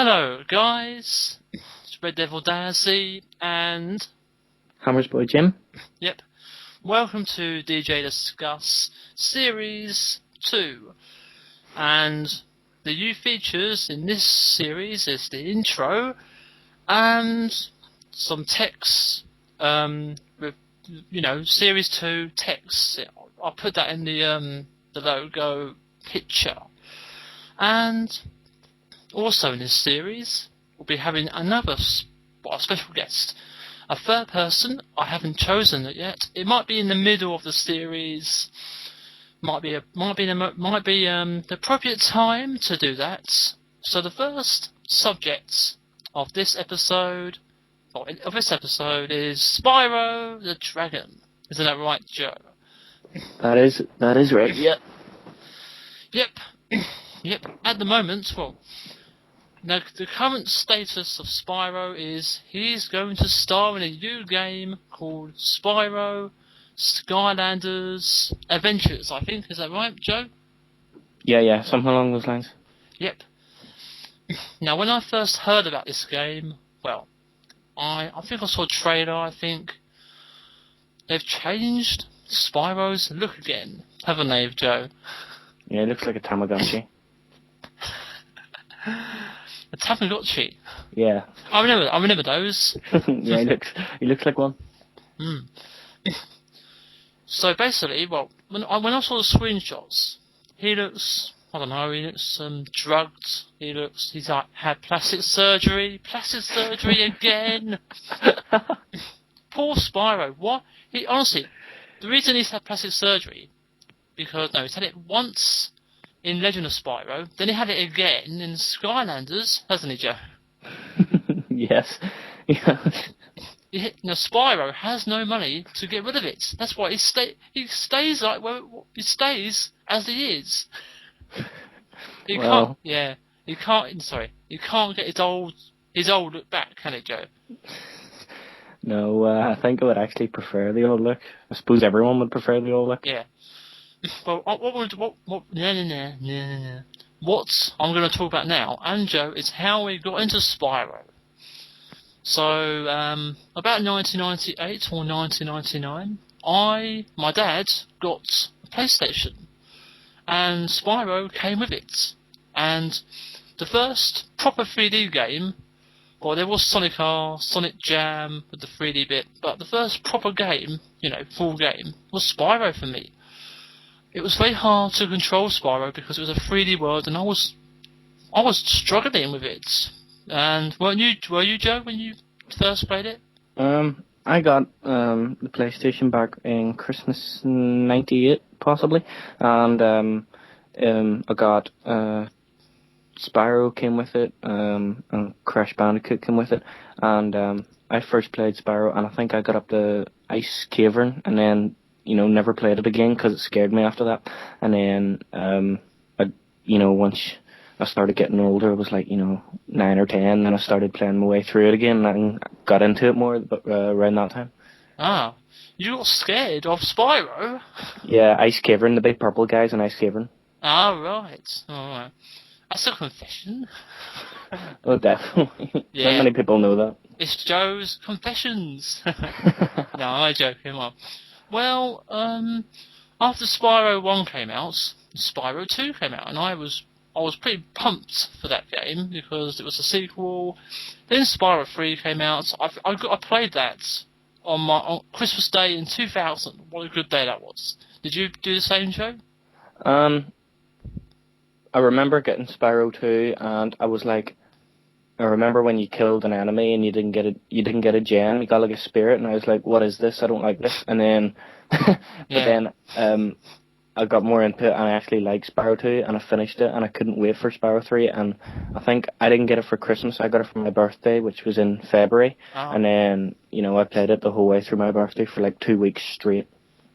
Hello, guys. It's Red Devil Dancy and HammersBoyJim. Yep. Welcome to DJ Discuss Series 2. And the new features in this series is the intro and some text, with, Series 2 text. I'll put that in the logo picture. And also in this series, we'll be having another special guest. A third person. I haven't chosen it yet. It might be in the middle of the series. Might be the appropriate time to do that. So the first subject of this episode, is Spyro the Dragon. Isn't that right, Joe? That is right. Yep. Yep. At the moment, now, the current status of Spyro is he's going to star in a new game called Spyro Skylanders Adventures, I think. Is that right, Joe? Yeah, something along those lines. Yep. Now, when I first heard about this game, I think I saw a trailer. I think they've changed Spyro's look again, haven't they, Joe? Yeah, it looks like a Tamagotchi. A Tamagotchi. Yeah. I remember those. Yeah, he looks like one. So basically, when I saw the screenshots, he looks drugged. He's had plastic surgery again. Poor Spyro. What? The reason he's had plastic surgery, because he's had it once in Legend of Spyro, then he had it again in Skylanders, hasn't he, Joe? Yes. Now, Spyro has no money to get rid of it. That's why he stays as he is. He can't get his old look back, can he, Joe? No, I think I would actually prefer the old look. I suppose everyone would prefer the old look. Yeah. Well, what I'm going to talk about now, and Joe, is how we got into Spyro. So, about 1998 or 1999, my dad got a PlayStation, and Spyro came with it. And the first proper 3D game, there was Sonic R, Sonic Jam with the 3D bit, but the first proper game, full game, was Spyro for me. It was very hard to control Spyro because it was a 3D world, and I was struggling with it. And were you, Joe, when you first played it? I got the PlayStation back in Christmas '98, possibly, and I got Spyro came with it, and Crash Bandicoot came with it, and I first played Spyro, and I think I got up to Ice Cavern, and then never played it again because it scared me after that. And then once I started getting older, it was like 9 or 10, and I started playing my way through it again and got into it more around that time. Ah, you got scared of Spyro? Yeah, Ice Cavern, the big purple guys in Ice Cavern. Ah, right. Alright. That's a confession. Oh, definitely. Yeah. Not many people know that. It's Joe's confessions. No, I'm joking. Well, after Spyro 1 came out, Spyro 2 came out, and I was pretty pumped for that game because it was a sequel. Then Spyro 3 came out. I played that on Christmas Day in 2000. What a good day that was. Did you do the same, Joe? I remember getting Spyro 2, and I was like, I remember when you killed an enemy and you didn't get a gem, you got like a spirit, and I was like, what is this? I don't like this. And then, I got more into it, and I actually liked Spyro 2, and I finished it, and I couldn't wait for Spyro 3, and I think I didn't get it for Christmas, I got it for my birthday, which was in February, and then, I played it the whole way through my birthday for like 2 weeks straight.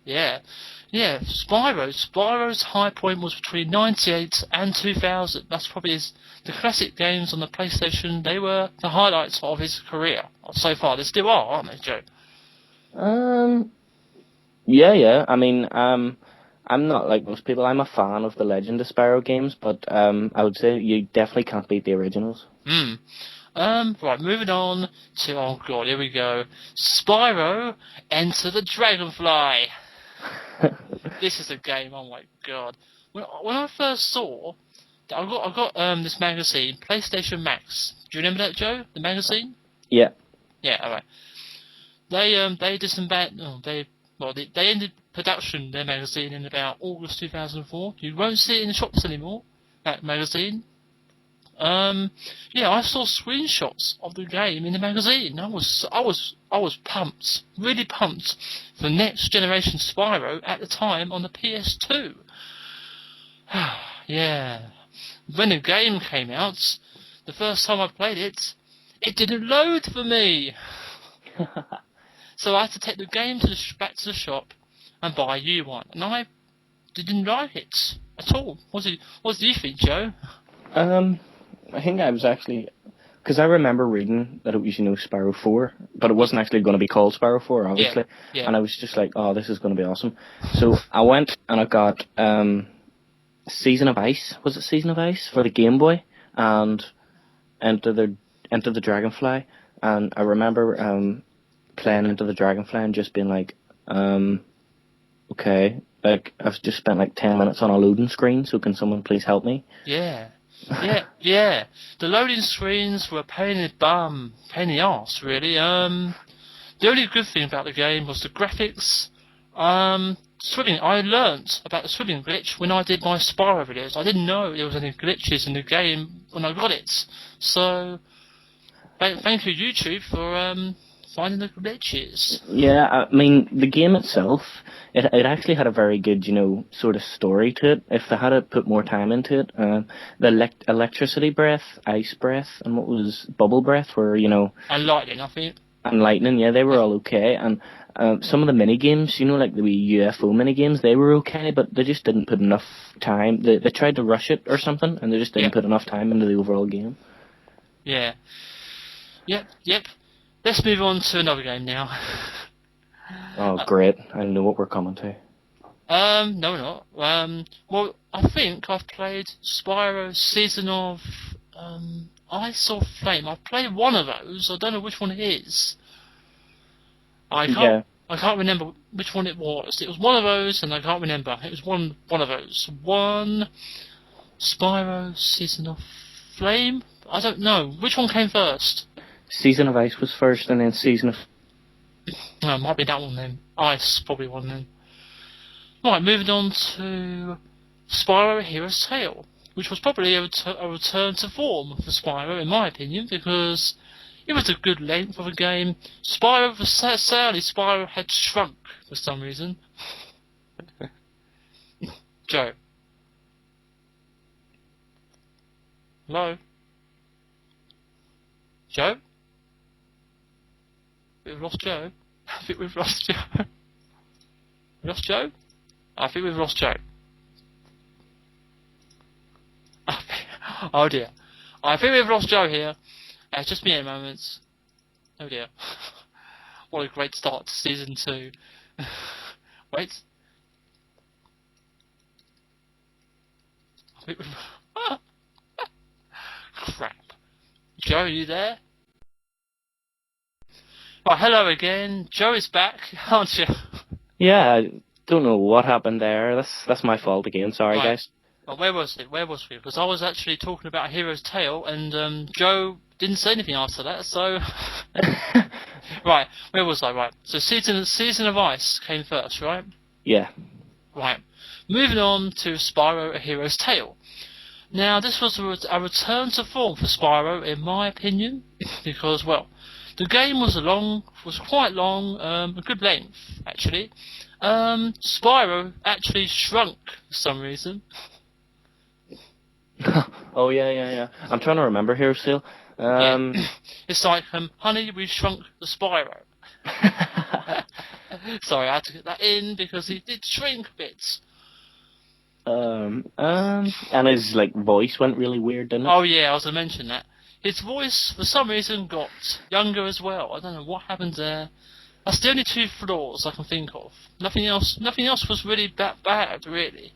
Yeah. Yeah, Spyro's high point was between 98 and 2000. That's probably the classic games on the PlayStation. They were the highlights of his career so far. They still are, aren't they, Joe? Yeah. I mean, I'm not like most people. I'm a fan of the Legend of Spyro games, but I would say you definitely can't beat the originals. Right, moving on to, oh god, here we go. Spyro, Enter the Dragonfly. This is a game, oh my god. When I first saw, I got this magazine, PlayStation Max. Do you remember that, Joe? The magazine? Yeah. Yeah, alright. They disbanded, they ended production, their magazine, in about August 2004. You won't see it in the shops anymore, that magazine. Yeah, I saw screenshots of the game in the magazine. I was pumped, really pumped for next generation Spyro at the time on the PS2. Yeah, when the game came out, the first time I played it, it didn't load for me. So I had to take the game back to the shop and buy a new one, and I didn't like it at all. What do you think, Joe? I think I was actually, because I remember reading that it was, Spyro 4, but it wasn't actually going to be called Spyro 4, obviously. Yeah. And I was just like, oh, this is going to be awesome. So I went and I got Season of Ice. Was it Season of Ice for the Game Boy? And Enter the Dragonfly. And I remember playing Into the Dragonfly and just being like, okay, like I've just spent like 10 minutes on a loading screen, so can someone please help me? Yeah. Yeah. The loading screens were a pain in the arse, really. The only good thing about the game was the graphics. Swimming. I learnt about the swimming glitch when I did my Spyro videos. I didn't know there was any glitches in the game when I got it. So, thank you, YouTube, for finding the glitches. Yeah, I mean, the game itself, it actually had a very good, sort of story to it. If they had put more time into it, the electricity breath, ice breath, and what was bubble breath were, And lightning, I think. And lightning, yeah, they were all okay. And some of the mini games, like the UFO mini games, they were okay, but they just didn't put enough time. They tried to rush it or something, and they just didn't put enough time into the overall game. Yeah. Yep. Let's move on to another game now. Oh, great. I know what we're coming to. No, we're not. Well, I think I've played Spyro Season of Ice or Flame. I've played one of those. I don't know which one it is. I can't remember which one it was. It was one of those, and I can't remember. It was one of those. One Spyro Season of Flame. I don't know which one came first. Season of Ice was first, and then Season of... No, it might be that one then. Ice, probably one then. Right, moving on to Spyro A Hero's Tale, which was probably a return to form for Spyro, in my opinion, because it was a good length of a game. Sadly, Spyro had shrunk for some reason. Joe. Hello? Joe? We've lost Joe. I think we've lost Joe. We lost Joe? I think we've lost Joe. Oh dear. I think we've lost Joe here. It's just me in a moment. Oh dear. What a great start to Season 2. Wait. I think we've... Crap. Joe, are you there? Right, hello again. Joe is back, aren't you? Yeah, I don't know what happened there. That's my fault again. Sorry, guys. Well, where was we? Because I was actually talking about A Hero's Tale, and Joe didn't say anything after that, so... Right, where was I? Right, so Season of Ice came first, right? Yeah. Right. Moving on to Spyro A Hero's Tale. Now, this was a return to form for Spyro, in my opinion, because, well, the game was quite long, a good length, actually. Spyro actually shrunk for some reason. Oh, yeah. I'm trying to remember here still. It's like, honey, we've shrunk the Spyro. Sorry, I had to get that in because he did shrink a bit. And his, voice went really weird, didn't it? Oh, yeah, I was going to mention that. His voice, for some reason, got younger as well. I don't know what happened there. That's the only two flaws I can think of. Nothing else was really that bad, really.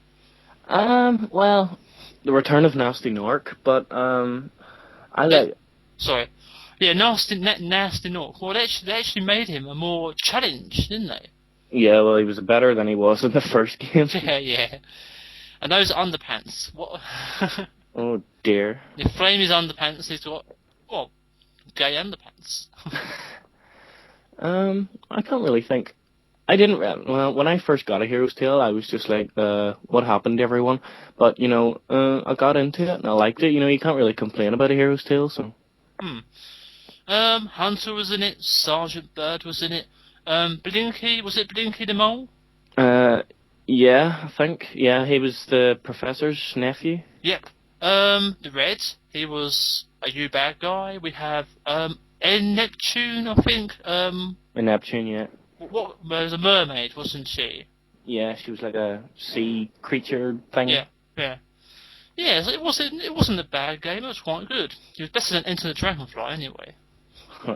Well, the return of Nasty Nork, but I like. Sorry. Yeah, Nasty Nork. Well, they actually made him a more challenge, didn't they? Yeah, well, he was better than he was in the first game. Yeah. And those underpants. What? Oh dear. You flame his underpants. He's got gay underpants. I can't really think. I didn't. Well, when I first got a Hero's Tale, I was just like, what happened to everyone? But I got into it and I liked it. You can't really complain about a Hero's Tale, so. Hunter was in it. Sergeant Bird was in it. Blinky, was it Blinky the Mole? Yeah, I think. Yeah, he was the professor's nephew. Yep. The Red, he was a bad guy. We have, in Neptune, I think. In Neptune, yeah. What was a mermaid, wasn't she? Yeah, she was like a sea creature thing. Yeah. Yeah, so it wasn't a bad game. It was quite good. It was better than Enter the Dragonfly, anyway.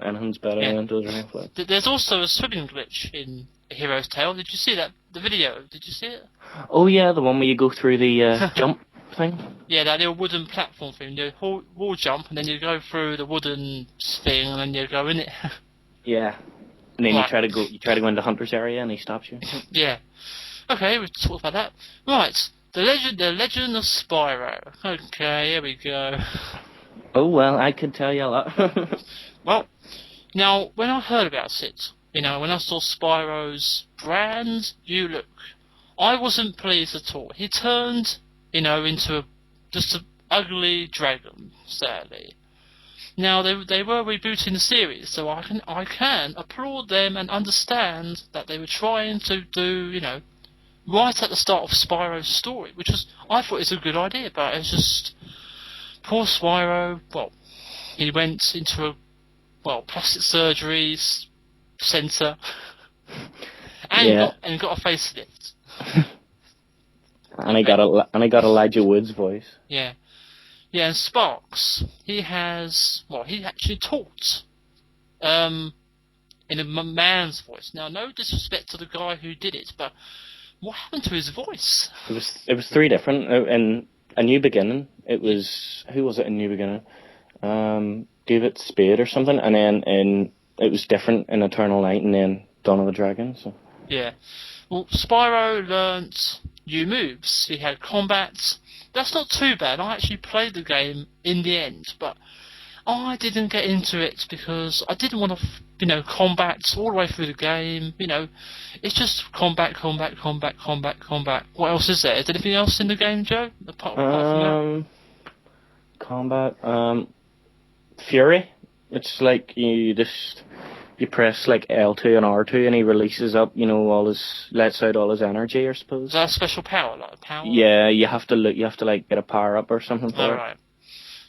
Anything's better than Enter the Dragonfly. There's also a swimming glitch in A Hero's Tale. Did you see that? The video? Did you see it? Oh yeah, the one where you go through the jump thing. Yeah, that little wooden platform thing. You wall jump, and then you go through the wooden thing, and then you go in it. Yeah. And then you try to go into Hunter's area, and he stops you. Yeah. Okay, we've talked about that. Right, the Legend of Spyro. Okay, here we go. Oh well, I could tell you a lot. Well, now when I heard about it, when I saw Spyro's brand new look, I wasn't pleased at all. He turned, into just an ugly dragon, sadly. Now they were rebooting the series, so I can applaud them and understand that they were trying to do, right at the start of Spyro's story, which I thought is a good idea, but it's just poor Spyro. Well, he went into a plastic surgery centre and got a facelift. And I got Elijah Wood's voice. Yeah. Yeah, and Sparks, he actually talked in a man's voice. Now, no disrespect to the guy who did it, but what happened to his voice? It was three different. In A New Beginning, it was... Who was it in New Beginning? David Spade or something, and then it was different in Eternal Night, and then Dawn of the Dragon, so... Yeah. Well, Spyro learnt new moves. He had combat. That's not too bad. I actually played the game in the end, but I didn't get into it because I didn't want to, combat all the way through the game. It's just combat. What else is there? Is there anything else in the game, Joe? Apart from that? Combat. Fury. It's like you press like L2 and R2 and he releases up, lets out all his energy, I suppose. Is that a special power, like a power? Yeah, you have to get a power up or something for it. Right.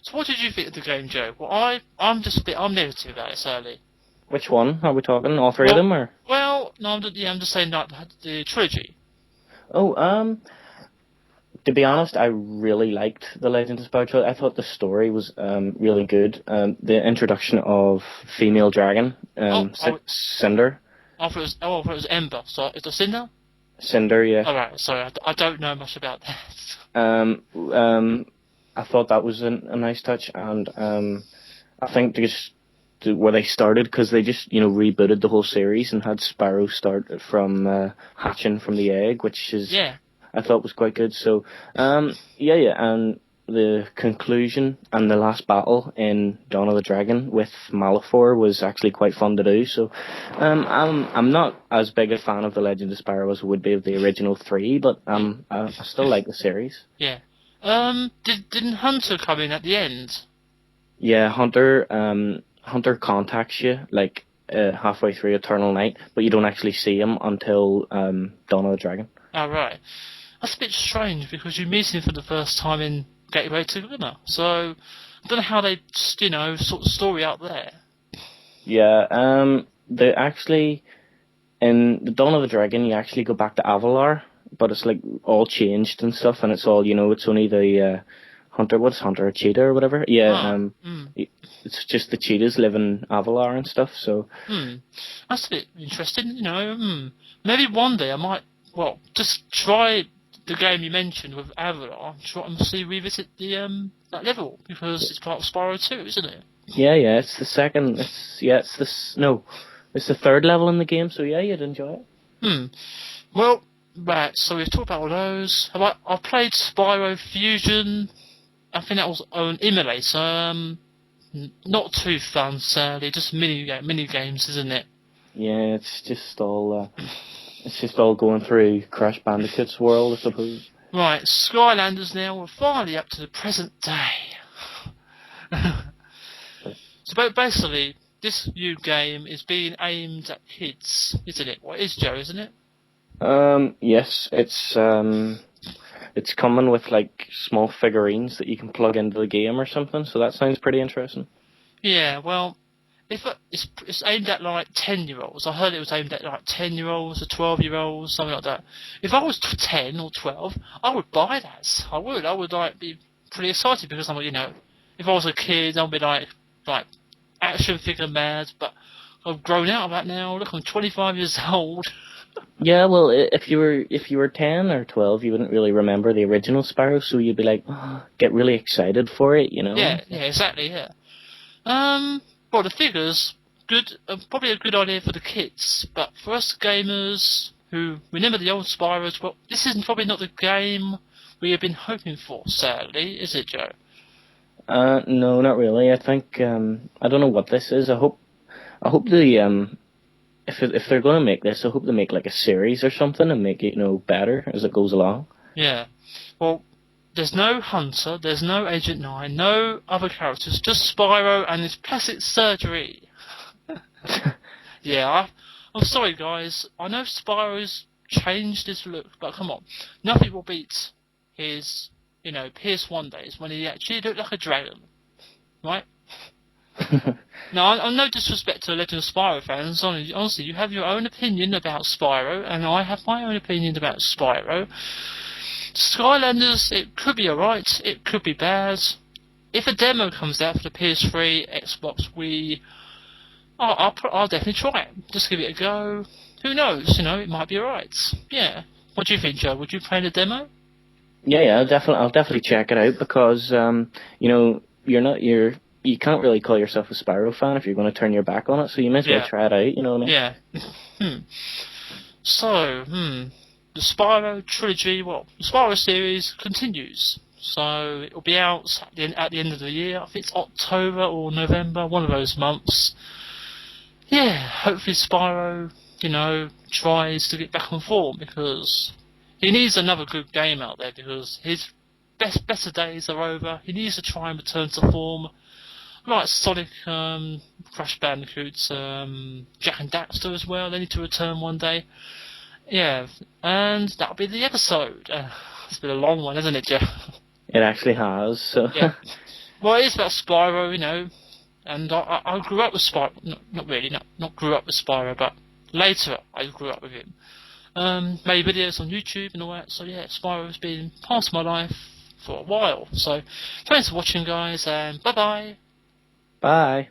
So what did you think of the game, Joe? Well, I'm negative about it, sadly. Which one are we talking? All three of them, or? Well, no, I'm just saying like the trilogy. Oh, to be honest, I really liked The Legend of Spyro. I thought the story was really good. The introduction of female dragon, Cinder. I thought it was Ember. So is it Cinder? Cinder, yeah. All right. Sorry, I don't know much about that. I thought that was a nice touch, and I think where they started, because they just rebooted the whole series and had Spyro start from hatching from the egg, which is I thought was quite good. So and the conclusion and the last battle in Dawn of the Dragon with Malefor was actually quite fun to do. So I'm not as big a fan of The Legend of Spyro as I would be of the original three, but I still like the series. Yeah. Didn't Hunter come in at the end? Yeah, Hunter contacts you like halfway through Eternal Night, but you don't actually see him until Dawn of the Dragon. Oh, right. That's a bit strange because you meet him for the first time in Gateway to Glimmer. So I don't know how they sort the story out there. Yeah, they actually in the Dawn of the Dragon you actually go back to Avalar, but it's like all changed and stuff, and it's all it's only the Hunter. What's Hunter? A cheetah or whatever? Yeah. Mm. It's just the cheetahs live in Avalar and stuff. So. That's a bit interesting. You know. Maybe one day I might. Well, just try the game you mentioned with Avalar. Try and see revisit the that level because it's part of Spyro 2, isn't it? Yeah. It's the second. It's the third level in the game. So yeah, you'd enjoy it. Well, right. So we've talked about all those. I played Spyro Fusion. I think that was an emulator. Not too fun, sadly. Just mini games, isn't it? Yeah, it's just all going through Crash Bandicoot's world, I suppose. Right, Skylanders now. We're finally up to the present day. So basically, this new game is being aimed at kids, isn't it? Well, it is, Joe, isn't it? Yes, it's coming with like small figurines that you can plug into the game or something. So that sounds pretty interesting. Yeah, well, if it's aimed at like 10-year-olds. I heard it was aimed at like 10-year-olds or 12-year-olds, something like that. If I was 10 or 12, I would buy that. I would like be pretty excited because I'm, if I was a kid, I'd be like action figure mad. But I've grown out of that now. Look, I'm 25 years old. Yeah, well, if you were 10 or 12, you wouldn't really remember the original Spyro, so you'd be like, get really excited for it, Yeah, exactly, yeah. Well, the figures, good, probably a good idea for the kids, but for us gamers who remember the old Spyros, well, this is probably not the game we have been hoping for, sadly, is it, Joe? No, not really. I think, I don't know what this is. I hope the, if they're going to make this, I hope they make like a series or something and make it, better as it goes along. Yeah. Well, there's no Hunter, there's no Agent 9, no other characters, just Spyro and his plastic surgery. Yeah, I'm sorry guys, I know Spyro's changed his look, but come on, nothing will beat his, PS1 days when he actually looked like a dragon, right? Now, I'm no disrespect to Legend of Spyro fans, honestly, you have your own opinion about Spyro, and I have my own opinion about Spyro. Skylanders, it could be alright, it could be bad. If a demo comes out for the PS3, Xbox, Wii, I'll definitely try it. Just give it a go. Who knows, it might be alright. Yeah. What do you think, Joe? Would you play the demo? Yeah, I'll definitely check it out because, you can't really call yourself a Spyro fan if you're going to turn your back on it, so you might as well try it out, you know what I mean? Yeah. So, the Spyro trilogy, the Spyro series continues. So it'll be out at the end of the year. I think it's October or November, one of those months. Yeah, hopefully Spyro, tries to get back on form because he needs another good game out there because his better days are over. He needs to try and return to form. Like Sonic, Crash Bandicoot, Jack and Daxter as well. They need to return one day. Yeah, and that'll be the episode. It's been a long one, hasn't it, Jeff? It actually has. So. Yeah. Well, it is about Spyro, and I grew up with Spyro. Not really, not grew up with Spyro, but later I grew up with him. Made videos on YouTube and all that. So yeah, Spyro's been part of my life for a while. So thanks for watching, guys, and bye-bye. Bye.